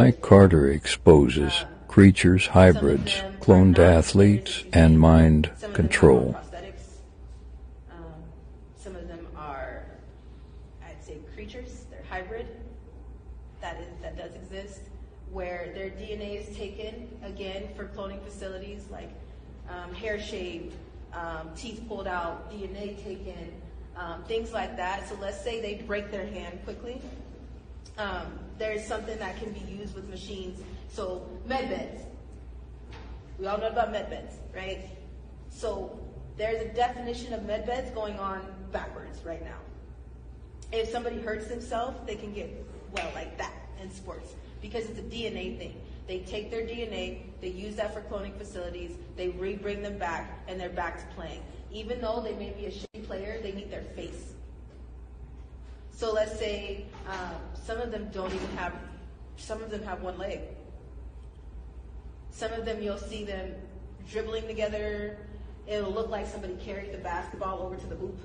Mike Carter exposes creatures, hybrids, cloned athletes, and mind control. Some of them are, I'd say, creatures. They're hybrid. That does exist, where their DNA is taken, again, for cloning facilities, like hair shaved, teeth pulled out, DNA taken, things like that. So let's say they break their hand quickly. There's something that can be used with machines. So med beds. We all know about med beds, right? So there's a definition of med beds going on backwards right now. If somebody hurts themselves, they can get well like that in sports because it's a DNA thing. They take their DNA, they use that for cloning facilities, they re-bring them back, and they're back to playing. Even though they may be a shitty player, they need their face. So let's say some of them have one leg. Some of them you'll see them dribbling together. It'll look like somebody carried the basketball over to the hoop.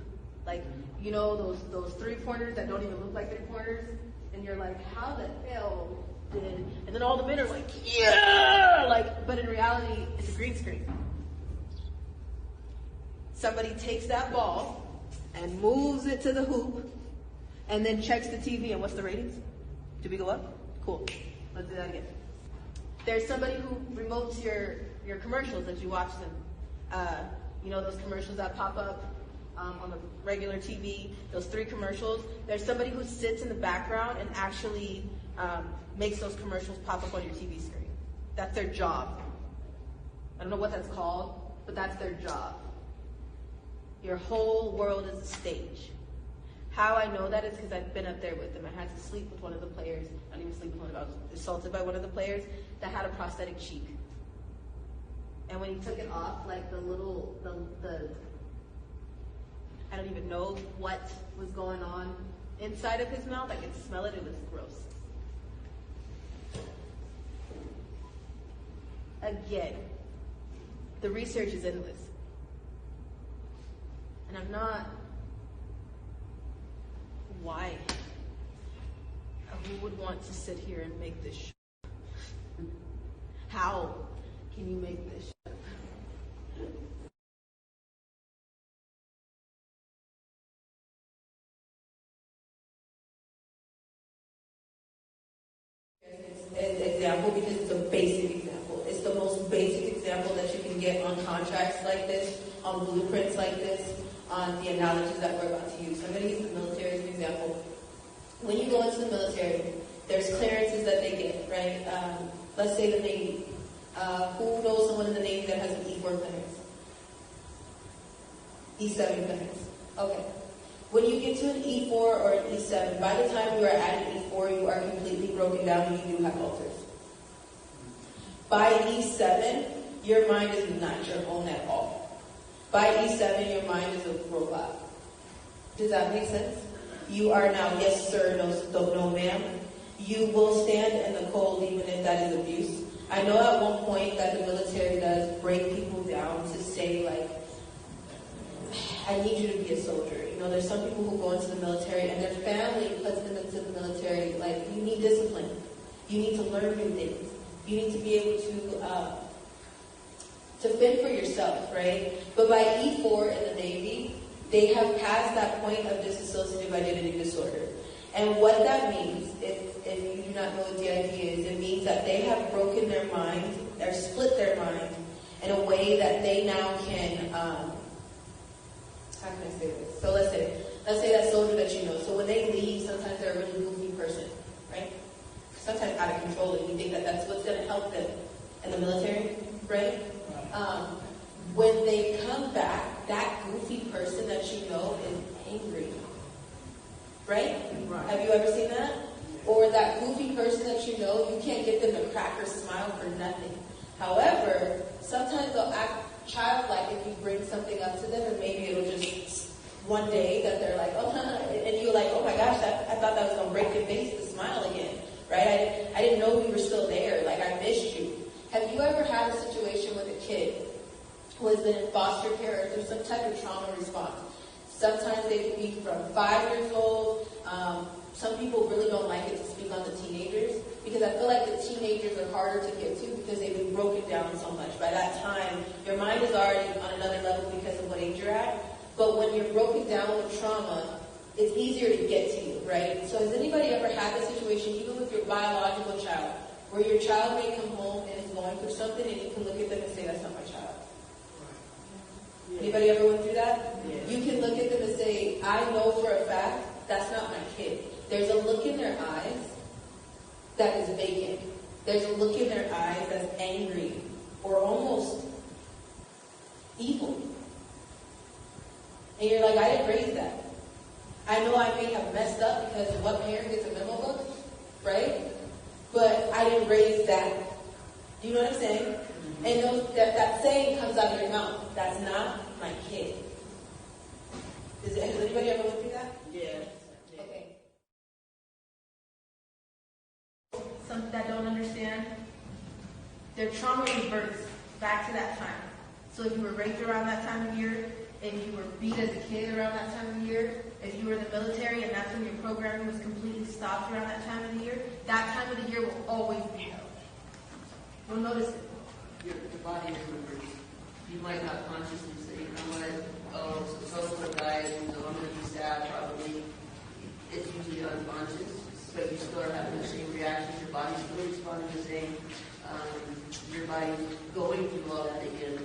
Like, you know, those 3-pointers that don't even look like 3-pointers? And you're like, how the hell did... And then all the men are like, yeah! Like, but in reality, it's a green screen. Somebody takes that ball and moves it to the hoop and then checks the TV, and what's the ratings? Did we go up? Cool. Let's do that again. There's somebody who remotes your commercials as you watch them. You know those commercials that pop up on the regular TV, those 3 commercials? There's somebody who sits in the background and actually makes those commercials pop up on your TV screen. That's their job. I don't know what that's called, but that's their job. Your whole world is a stage. How I know that is because I've been up there with them. I had to sleep with one of the players. I didn't even sleep with one of them. I was assaulted by one of the players that had a prosthetic cheek. And when he took it off, like the I don't even know what was going on inside of his mouth. I could smell it. It was gross. Again, the research is endless. And I'm not... Why? Who would want to sit here and make this show? How can you make this show? An example because it's a basic example. It's the most basic example that you can get on contracts like this, on blueprints like this, on the analogies that we're about to use. I'm going to use the military as an example. When you go into the military, there's clearances that they get, right? Let's say the Navy. Who knows someone in the Navy that has an E4 clearance? E7 clearance. Okay. When you get to an E4 or an E7, by the time you are at an E4, you are completely broken down and you do have ulcers. By E7, your mind is not your own at all. By E7, your mind is a robot. Does that make sense? You are now, yes sir, no ma'am. You will stand in the cold even if that is abuse. I know at one point that the military does break people down to say, like, I need you to be a soldier. You know, there's some people who go into the military and their family puts them into the military. Like, you need discipline. You need to learn new things. You need to be able to fend for yourself, right? But by E4 in the Navy, they have passed that point of dissociative identity disorder. And what that means, if you do not know what DID is, it means that they have broken their mind, or split their mind, in a way that they now can, how can I say this? So let's say that soldier that you know. So when they leave, sometimes they're a really goofy person, right? Sometimes out of control, and you think that that's what's going to help them in the military, right? When they come back, that goofy person that you know is angry. Right? Have you ever seen that? Or that goofy person that you know, you can't get them to crack or smile for nothing. However, sometimes they'll act childlike if you bring something up to them, and maybe it'll just one day that they're like, oh, and you're like, oh my gosh, I thought that was going to break your face to smile again. Right? I didn't know we were still there. Like, I missed you. Have you ever had a situation with a kid who has been in foster care or through some type of trauma response? Sometimes they can be from 5 years old, some people really don't like it to speak on the teenagers because I feel like the teenagers are harder to get to because they've been broken down so much. By that time, your mind is already on another level because of what age you're at. But when you're broken down with trauma, it's easier to get to you, right? So has anybody ever had the situation, even with your biological child, where your child may come home and is going through something and you can look at them and say, that's not my child? Anybody ever went through that? Yeah. You can look at them and say, I know for a fact that's not my kid. There's a look in their eyes that is vacant. There's a look in their eyes that's angry or almost evil. And you're like, I didn't raise that. I know I may have messed up because what parent gets a memo book, right? But I didn't raise that. Do you know what I'm saying? Mm-hmm. And that saying comes out of your mouth. That's not my kid. Has anybody ever went through that? Yeah. Okay. Some that don't understand, their trauma reverts back to that time. So if you were raped around that time of year, if you were beat as a kid around that time of year, if you were in the military and that's when your programming was completely stopped around that time of the year, that time of the year will always be held. You'll notice it. The body remembers. You might not consciously say, you know what, oh, so died, so I'm going to be sad, probably. It's usually unconscious, but you still are having the same reactions. Your body's still responding the same. Your body's going through all that again.